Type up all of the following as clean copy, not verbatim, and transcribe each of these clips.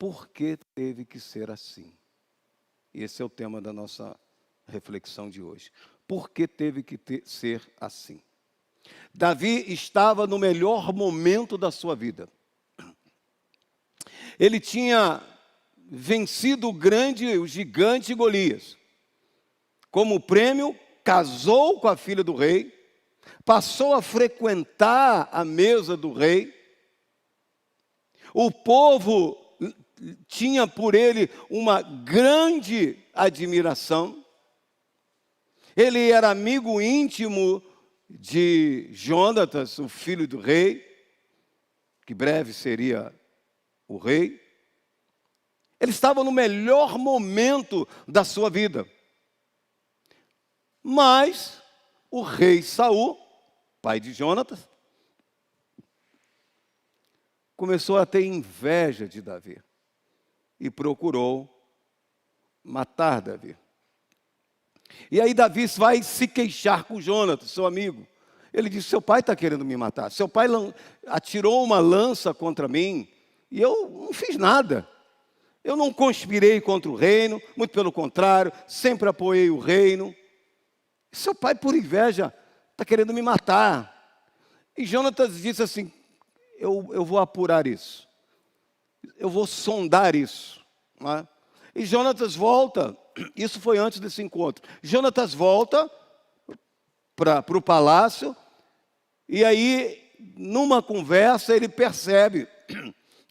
Por que teve que ser assim? Esse é o tema da nossa reflexão de hoje. Por que teve que ser assim? Davi estava no melhor momento da sua vida. Ele tinha vencido o gigante Golias. Como prêmio, casou com a filha do rei, passou a frequentar a mesa do rei. O povo tinha por ele uma grande admiração. Ele era amigo íntimo de Jonatas, o filho do rei, que breve seria o rei. Ele estava no melhor momento da sua vida. Mas o rei Saul, pai de Jonatas, começou a ter inveja de Davi e procurou matar Davi. E aí Davi vai se queixar com Jonatas, seu amigo. Ele disse: seu pai está querendo me matar. Seu pai atirou uma lança contra mim e eu não fiz nada. Eu não conspirei contra o reino, muito pelo contrário, sempre apoiei o reino. Seu pai, por inveja, está querendo me matar. E Jonatas disse assim: eu vou apurar isso. Eu vou sondar isso. Não é? E Jonatas volta, isso foi antes desse encontro. Jonatas volta para o palácio, e aí, numa conversa, ele percebe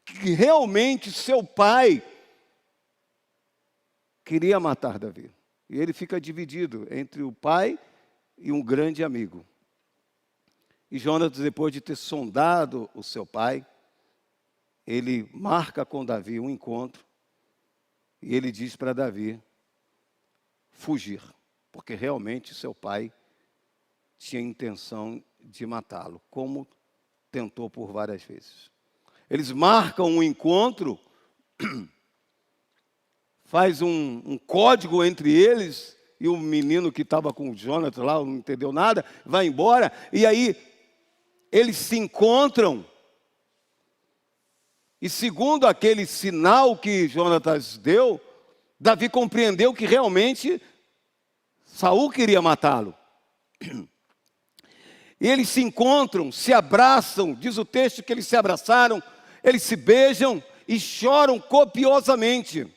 que realmente seu pai queria matar Davi. E ele fica dividido entre o pai e um grande amigo. E Jonatas, depois de ter sondado o seu pai, ele marca com Davi um encontro, e ele diz para Davi fugir, porque realmente seu pai tinha intenção de matá-lo, como tentou por várias vezes. Eles marcam um encontro, faz um código entre eles, e o menino que estava com o Jonatas lá, não entendeu nada, vai embora, e aí eles se encontram, e segundo aquele sinal que Jonatas deu, Davi compreendeu que realmente Saul queria matá-lo. E eles se encontram, se abraçam, diz o texto que eles se abraçaram, eles se beijam e choram copiosamente.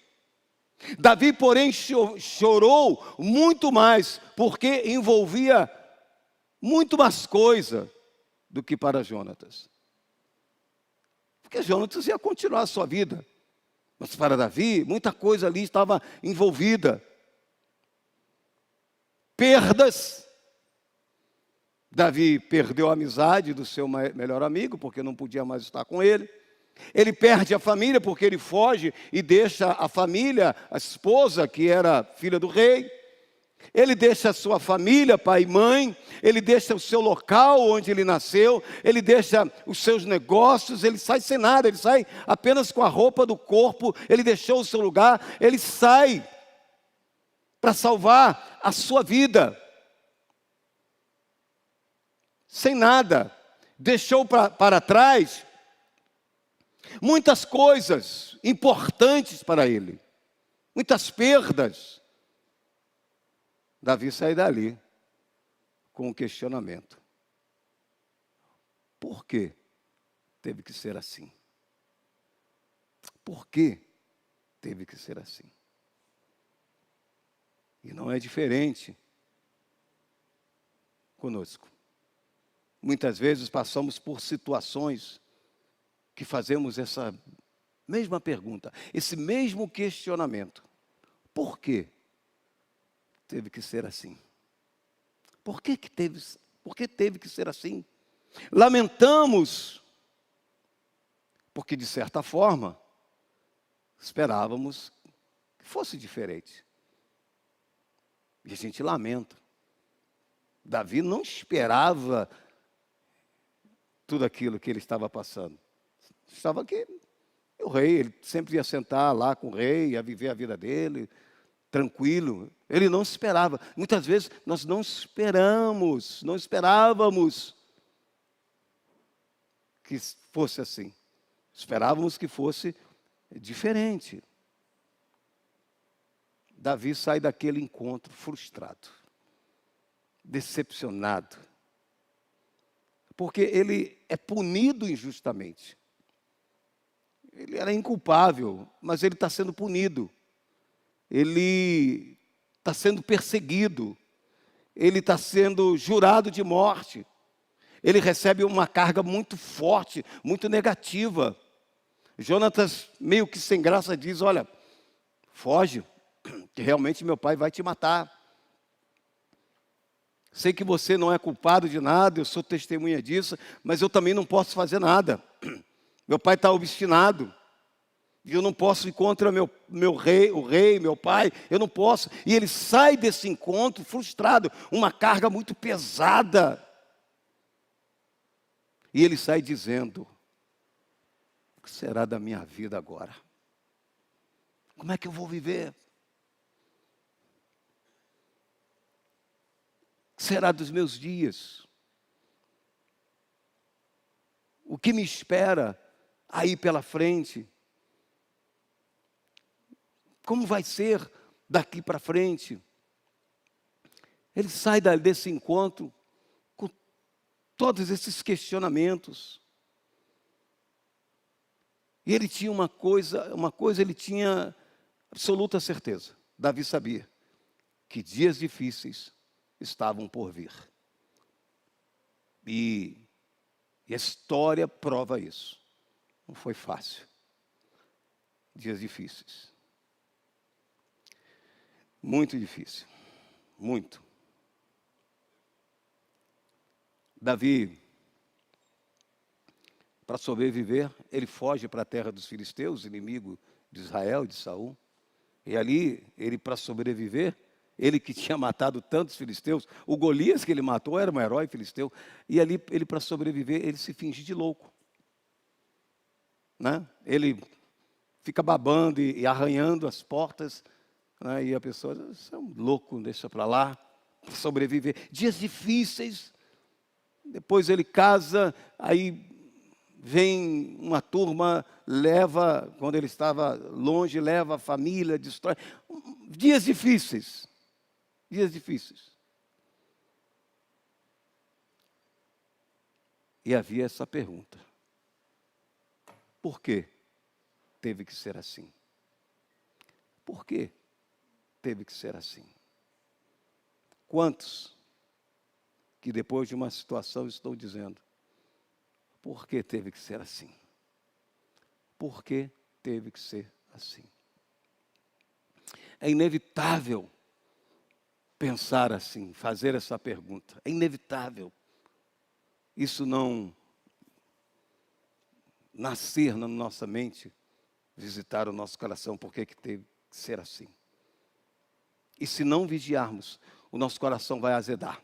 Davi, porém, chorou muito mais, porque envolvia muito mais coisa do que para Jonatas. Porque Jonatas ia continuar a sua vida. Mas para Davi, muita coisa ali estava envolvida. Perdas. Davi perdeu a amizade do seu melhor amigo, porque não podia mais estar com ele. Ele perde a família, porque ele foge e deixa a família, a esposa, que era filha do rei. Ele deixa a sua família, pai e mãe, ele deixa o seu local onde ele nasceu, ele deixa os seus negócios, ele sai sem nada, ele sai apenas com a roupa do corpo, ele deixou o seu lugar, ele sai para salvar a sua vida. Sem nada, deixou para trás muitas coisas importantes para ele, muitas perdas. Davi sai dali com um questionamento. Por que teve que ser assim? Por que teve que ser assim? E não é diferente conosco. Muitas vezes passamos por situações que fazemos essa mesma pergunta, esse mesmo questionamento. Por quê? Teve que ser assim? Por que teve que ser assim? Lamentamos, porque de certa forma esperávamos que fosse diferente. E a gente lamenta. Davi não esperava tudo aquilo que ele estava passando. Estava aqui, o rei, ele sempre ia sentar lá com o rei, ia viver a vida dele, tranquilo. Ele não esperava. Muitas vezes nós não esperávamos que fosse assim. Esperávamos que fosse diferente. Davi sai daquele encontro frustrado, decepcionado, porque ele é punido injustamente. Ele era inculpável, mas ele está sendo punido. Ele está sendo perseguido. Ele está sendo jurado de morte. Ele recebe uma carga muito forte, muito negativa. Jonatas, meio que sem graça, diz: olha, foge, que realmente meu pai vai te matar. Sei que você não é culpado de nada, eu sou testemunha disso, mas eu também não posso fazer nada. Meu pai está obstinado. E eu não posso ir contra meu rei, o rei, meu pai, eu não posso. E ele sai desse encontro frustrado, uma carga muito pesada. E ele sai dizendo: o que será da minha vida agora? Como é que eu vou viver? O que será dos meus dias? O que me espera aí pela frente? Como vai ser daqui para frente? Ele sai desse encontro com todos esses questionamentos. E ele tinha uma coisa ele tinha absoluta certeza. Davi sabia que dias difíceis estavam por vir. E a história prova isso. Não foi fácil. Dias difíceis. Muito difícil. Muito. Davi, para sobreviver, ele foge para a terra dos filisteus, inimigo de Israel, de Saul. E ali, ele para sobreviver, ele que tinha matado tantos filisteus, o Golias que ele matou era um herói filisteu. E ali, ele para sobreviver, ele se finge de louco. Né? Ele fica babando e arranhando as portas. Né? E a pessoa: você é um louco, deixa para lá, para sobreviver. Dias difíceis. Depois ele casa, aí vem uma turma, leva, quando ele estava longe, leva a família, destrói. Dias difíceis. Dias difíceis. E havia essa pergunta: por que teve que ser assim? Por que teve que ser assim? Quantos que depois de uma situação estão dizendo: por que teve que ser assim? Por que teve que ser assim? É inevitável pensar assim, fazer essa pergunta. É inevitável. Isso não nascer na nossa mente, visitar o nosso coração. Por que teve que ser assim? E se não vigiarmos, o nosso coração vai azedar.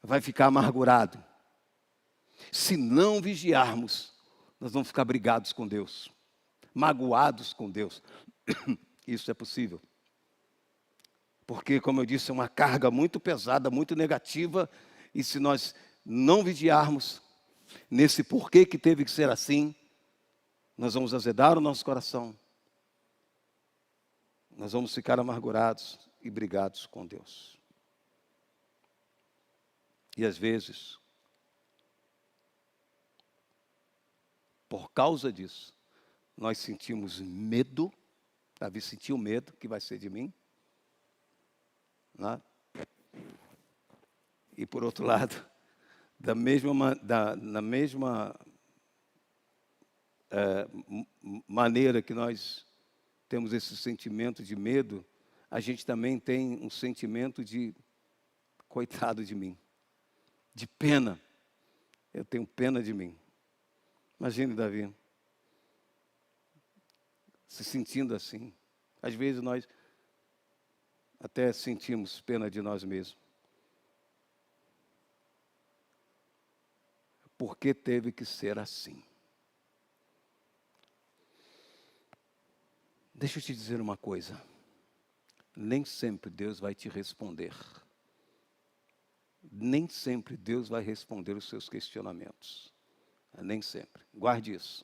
Vai ficar amargurado. Se não vigiarmos, nós vamos ficar brigados com Deus, magoados com Deus. Isso é possível. Porque, como eu disse, é uma carga muito pesada, muito negativa, e se nós não vigiarmos nesse porquê que teve que ser assim, nós vamos azedar o nosso coração. Nós vamos ficar amargurados e brigados com Deus. E às vezes, por causa disso, nós sentimos medo. Davi sentiu medo, que vai ser de mim. Né? E por outro lado, na mesma maneira que nós temos esse sentimento de medo, a gente também tem um sentimento de coitado de mim, de pena. Eu tenho pena de mim. Imagine Davi se sentindo assim. Às vezes nós até sentimos pena de nós mesmos. Por que teve que ser assim? Deixa eu te dizer uma coisa. Nem sempre Deus vai te responder. Nem sempre Deus vai responder os seus questionamentos. Nem sempre. Guarde isso.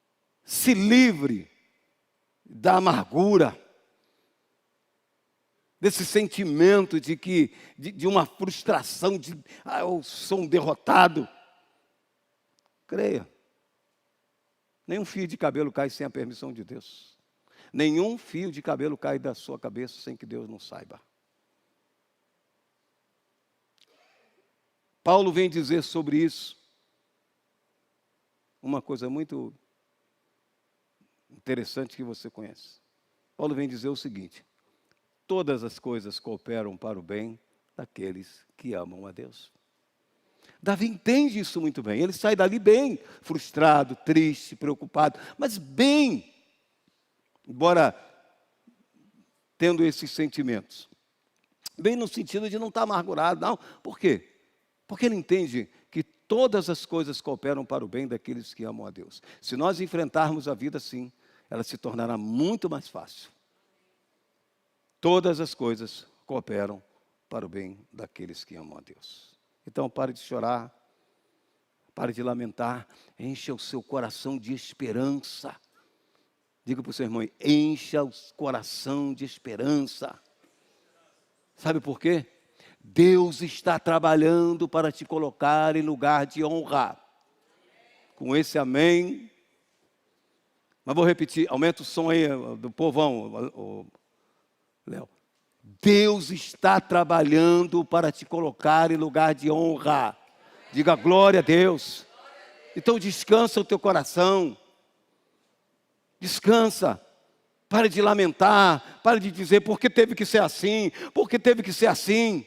Se livre da amargura, desse sentimento de uma frustração, eu sou um derrotado. Creia, nenhum fio de cabelo cai sem a permissão de Deus. Nenhum fio de cabelo cai da sua cabeça sem que Deus não saiba. Paulo vem dizer sobre isso uma coisa muito interessante que você conhece. Paulo vem dizer o seguinte: todas as coisas cooperam para o bem daqueles que amam a Deus. Davi entende isso muito bem. Ele sai dali bem, frustrado, triste, preocupado, mas bem, embora tendo esses sentimentos. Bem no sentido de não estar amargurado, não. Por quê? Porque ele entende que todas as coisas cooperam para o bem daqueles que amam a Deus. Se nós enfrentarmos a vida assim, ela se tornará muito mais fácil. Todas as coisas cooperam para o bem daqueles que amam a Deus. Então, pare de chorar, pare de lamentar, encha o seu coração de esperança. Diga para o seu irmão, encha o coração de esperança. Sabe por quê? Deus está trabalhando para te colocar em lugar de honra. Com esse amém. Mas vou repetir, aumenta o som aí do povão, Léo. Deus está trabalhando para te colocar em lugar de honra. Diga glória a Deus. Então descansa o teu coração. Descansa. Pare de lamentar. Pare de dizer por que teve que ser assim. Por que teve que ser assim.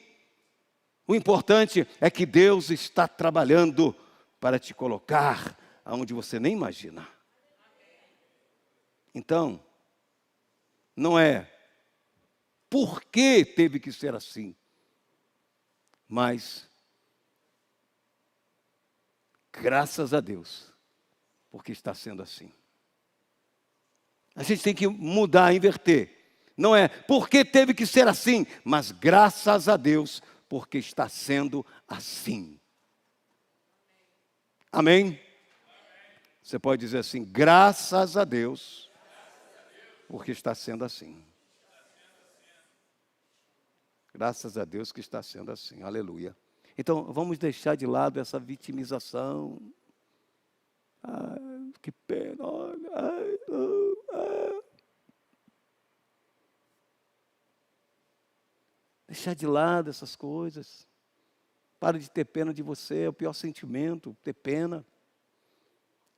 O importante é que Deus está trabalhando para te colocar aonde você nem imagina. Então, não é por que teve que ser assim, mas graças a Deus, porque está sendo assim. A gente tem que mudar, inverter. Não é por que teve que ser assim, mas graças a Deus, porque está sendo assim. Amém? Você pode dizer assim, graças a Deus, porque está sendo assim. Graças a Deus que está sendo assim, aleluia. Então, vamos deixar de lado essa vitimização. Ai, que pena, olha. Ai, ai. Deixar de lado essas coisas. Pare de ter pena de você, é o pior sentimento, ter pena.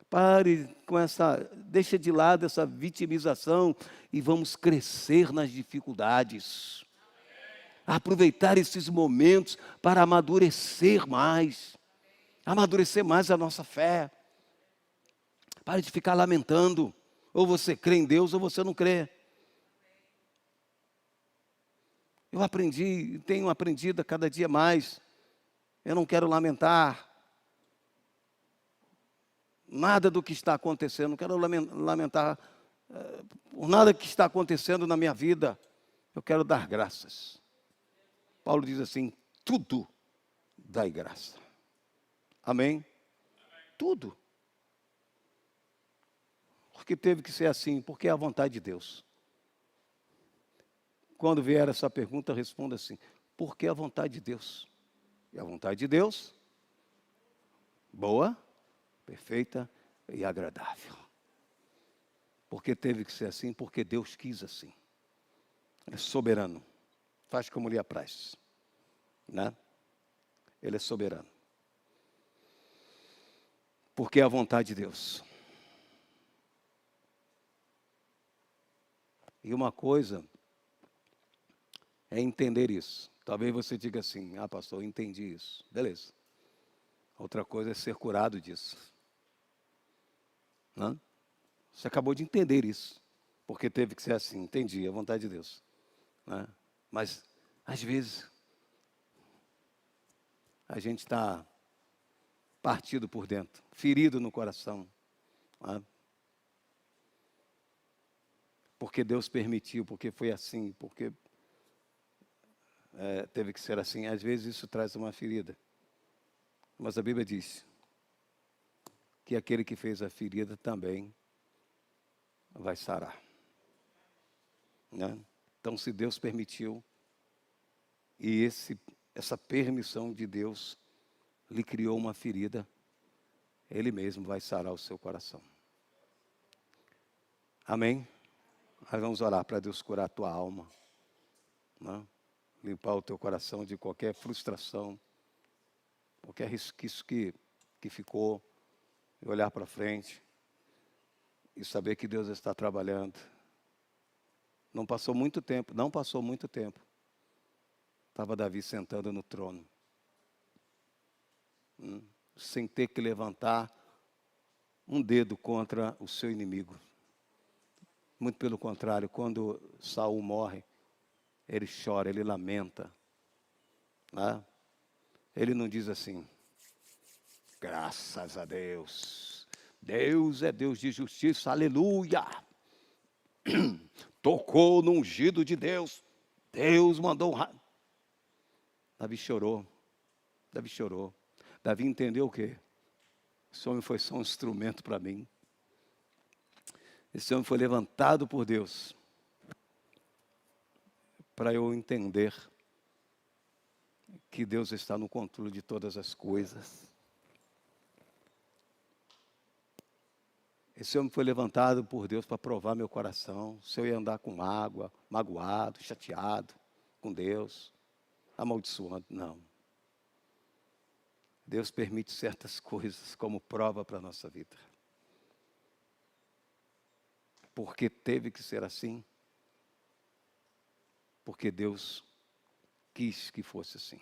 Pare com deixa de lado essa vitimização e vamos crescer nas dificuldades. Aproveitar esses momentos para amadurecer mais a nossa fé. Pare de ficar lamentando, ou você crê em Deus ou você não crê. Eu aprendi, tenho aprendido a cada dia mais, eu não quero lamentar nada do que está acontecendo, não quero lamentar por nada que está acontecendo na minha vida, eu quero dar graças. Paulo diz assim, tudo dai graça. Amém? Tudo. Porque teve que ser assim, porque é a vontade de Deus. Quando vier essa pergunta, responda assim, porque é a vontade de Deus. E a vontade de Deus, boa, perfeita e agradável. Porque teve que ser assim, porque Deus quis assim. É soberano. Faz como lhe apraz, né? Ele é soberano. Porque é a vontade de Deus. E uma coisa é entender isso. Talvez você diga assim, pastor, eu entendi isso. Beleza. Outra coisa é ser curado disso. Não? Você acabou de entender isso. Porque teve que ser assim. Entendi, é a vontade de Deus. Né? Mas, às vezes, a gente está partido por dentro, ferido no coração. Né? Porque Deus permitiu, porque foi assim, porque teve que ser assim. Às vezes isso traz uma ferida. Mas a Bíblia diz que aquele que fez a ferida também vai sarar. Né? Então, se Deus permitiu, e essa permissão de Deus lhe criou uma ferida, Ele mesmo vai sarar o seu coração. Amém? Nós vamos orar para Deus curar a tua alma, né? Limpar o teu coração de qualquer frustração, qualquer resquício que ficou, e olhar para frente e saber que Deus está trabalhando. Não passou muito tempo, estava Davi sentando no trono, sem ter que levantar um dedo contra o seu inimigo. Muito pelo contrário, quando Saul morre, ele chora, ele lamenta. Né? Ele não diz assim, graças a Deus, Deus é Deus de justiça, aleluia. Tocou no ungido de Deus, Deus mandou um raio. Davi chorou. Davi entendeu o quê? Esse homem foi só um instrumento para mim. Esse homem foi levantado por Deus para eu entender que Deus está no controle de todas as coisas. Esse homem foi levantado por Deus para provar meu coração. Se eu ia andar com mágoa, magoado, chateado com Deus, amaldiçoando, não. Deus permite certas coisas como prova para a nossa vida. Porque teve que ser assim. Porque Deus quis que fosse assim.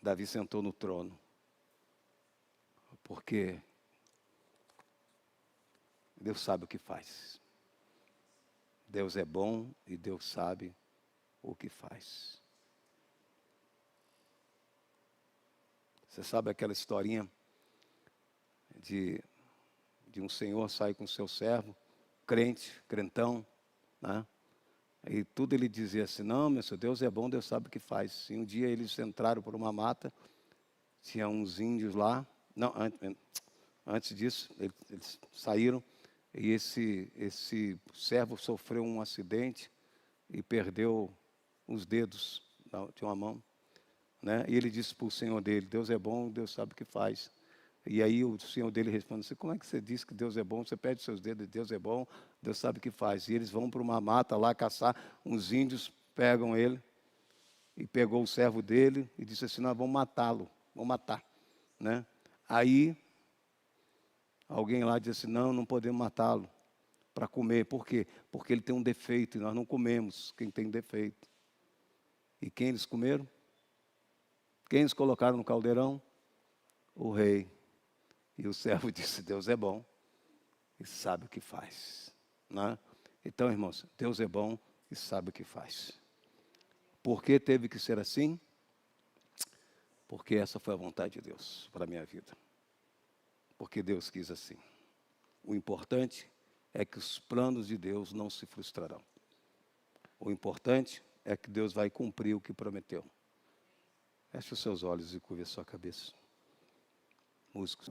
Davi sentou no trono. Porque Deus sabe o que faz. Deus é bom e Deus sabe o que faz. Você sabe aquela historinha de um senhor sair com seu servo, crentão, né? E tudo ele dizia assim, não, meu senhor, Deus é bom, Deus sabe o que faz. E um dia eles entraram por uma mata, tinha uns índios lá, não, antes disso, eles saíram, e esse servo sofreu um acidente e perdeu os dedos de uma mão. Né? E ele disse para o senhor dele, Deus é bom, Deus sabe o que faz. E aí o senhor dele responde assim, como é que você diz que Deus é bom? Você perde seus dedos, Deus é bom, Deus sabe o que faz. E eles vão para uma mata lá caçar, uns índios pegam ele, e pegou o servo dele, e disse assim, nós vamos matá-lo, vamos matar. Né? Aí, alguém lá disse assim, não podemos matá-lo para comer. Por quê? Porque ele tem um defeito, e nós não comemos quem tem defeito. E quem eles comeram? Quem eles colocaram no caldeirão? O rei. E o servo disse, Deus é bom e sabe o que faz. Né? Então, irmãos, Deus é bom e sabe o que faz. Por que teve que ser assim? Porque essa foi a vontade de Deus para a minha vida. Porque Deus quis assim. O importante é que os planos de Deus não se frustrarão. O importante é que Deus vai cumprir o que prometeu. Feche os seus olhos e curve a sua cabeça. Músicos.